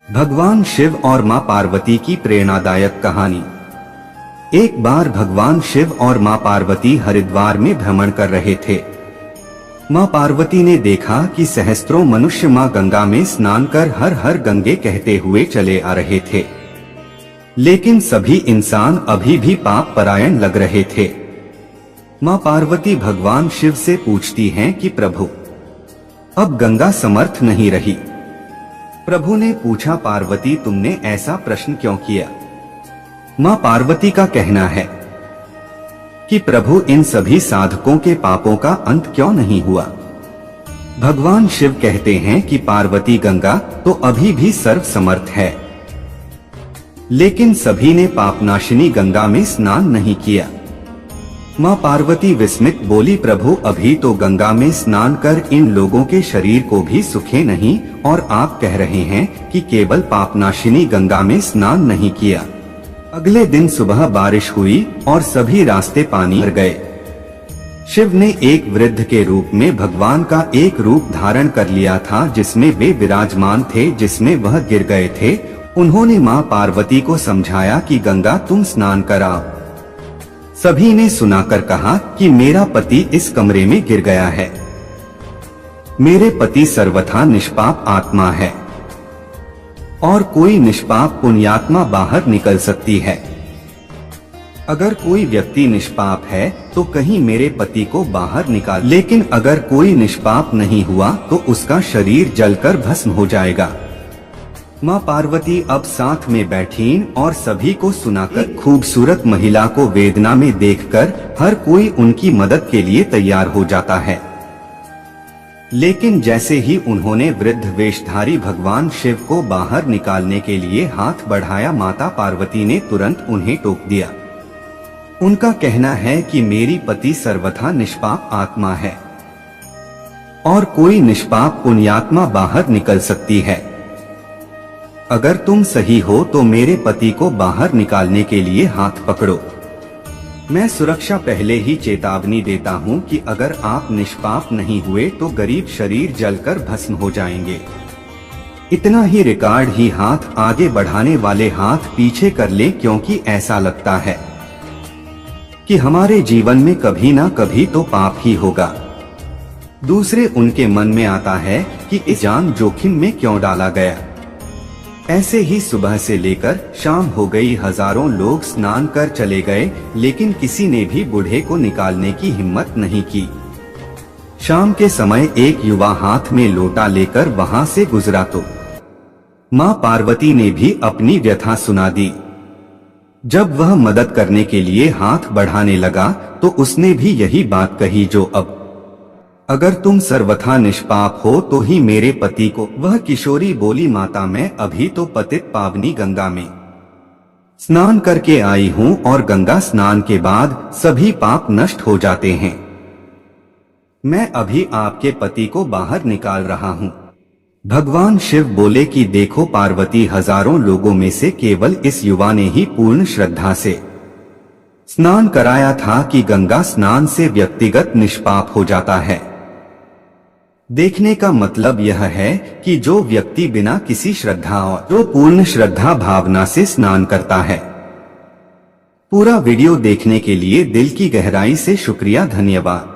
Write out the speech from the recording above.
भगवान शिव और मां पार्वती की प्रेरणादायक कहानी। एक बार भगवान शिव और मां पार्वती हरिद्वार में भ्रमण कर रहे थे। मां पार्वती ने देखा कि सहस्त्रों मनुष्य मां गंगा में स्नान कर हर हर गंगे कहते हुए चले आ रहे थे, लेकिन सभी इंसान अभी भी पाप परायण लग रहे थे। मां पार्वती भगवान शिव से पूछती हैं कि प्रभु, अब गंगा समर्थ नहीं रही। प्रभु ने पूछा, पार्वती तुमने ऐसा प्रश्न क्यों किया? मां पार्वती का कहना है कि प्रभु इन सभी साधकों के पापों का अंत क्यों नहीं हुआ? भगवान शिव कहते हैं कि पार्वती गंगा तो अभी भी सर्व समर्थ है, लेकिन सभी ने पापनाशिनी गंगा में स्नान नहीं किया। मां पार्वती विस्मित बोली, प्रभु अभी तो गंगा में स्नान कर इन लोगों के शरीर को भी सुखे नहीं, और आप कह रहे हैं कि केवल पापनाशिनी गंगा में स्नान नहीं किया। अगले दिन सुबह बारिश हुई और सभी रास्ते पानी भर गए। शिव ने एक वृद्ध के रूप में भगवान का एक रूप धारण कर लिया था, जिसमें वे विराजमान थे, जिसमें वह गिर गए थे। उन्होंने मां पार्वती को समझाया कि गंगा तुम स्नान कराओ। सभी ने सुनाकर कहा कि मेरा पति इस कमरे में गिर गया है। मेरे पति सर्वथा निष्पाप आत्मा है और कोई निष्पाप पुण्यात्मा बाहर निकल सकती है। अगर कोई व्यक्ति निष्पाप है तो कहीं मेरे पति को बाहर निकाल, लेकिन अगर कोई निष्पाप नहीं हुआ तो उसका शरीर जलकर भस्म हो जाएगा। मां पार्वती अब साथ में बैठीं और सभी को सुनाकर खूबसूरत महिला को वेदना में देखकर हर कोई उनकी मदद के लिए तैयार हो जाता है। लेकिन जैसे ही उन्होंने वृद्ध वेशधारी भगवान शिव को बाहर निकालने के लिए हाथ बढ़ाया, माता पार्वती ने तुरंत उन्हें टोक दिया। उनका कहना है कि मेरी पति सर्वथा निष्पाप आत्मा है और कोई निष्पाप पुण्यात्मा बाहर निकल सकती है। अगर तुम सही हो तो मेरे पति को बाहर निकालने के लिए हाथ पकड़ो। मैं सुरक्षा पहले ही चेतावनी देता हूँ कि अगर आप निष्पाप नहीं हुए तो गरीब शरीर जलकर भस्म हो जाएंगे। इतना ही रिकॉर्ड ही हाथ आगे बढ़ाने वाले हाथ पीछे कर ले, क्योंकि ऐसा लगता है कि हमारे जीवन में कभी ना कभी तो पाप ही होगा। दूसरे उनके मन में आता है कि इस जान जोखिम में क्यों डाला गया। ऐसे ही सुबह से लेकर शाम हो गई, हजारों लोग स्नान कर चले गए, लेकिन किसी ने भी बूढ़े को निकालने की हिम्मत नहीं की। शाम के समय एक युवा हाथ में लोटा लेकर वहां से गुजरा तो मां पार्वती ने भी अपनी व्यथा सुना दी। जब वह मदद करने के लिए हाथ बढ़ाने लगा तो उसने भी यही बात कही जो अब, अगर तुम सर्वथा निष्पाप हो तो ही मेरे पति को। वह किशोरी बोली, माता मैं अभी तो पतित पावनी गंगा में स्नान करके आई हूँ और गंगा स्नान के बाद सभी पाप नष्ट हो जाते हैं। मैं अभी आपके पति को बाहर निकाल रहा हूँ। भगवान शिव बोले कि देखो पार्वती, हजारों लोगों में से केवल इस युवा ने ही पूर्ण श्रद्धा से स्नान कराया था कि गंगा स्नान से व्यक्तिगत निष्पाप हो जाता है। देखने का मतलब यह है कि जो व्यक्ति बिना किसी श्रद्धा और जो पूर्ण श्रद्धा भावना से स्नान करता है। पूरा वीडियो देखने के लिए दिल की गहराई से शुक्रिया, धन्यवाद।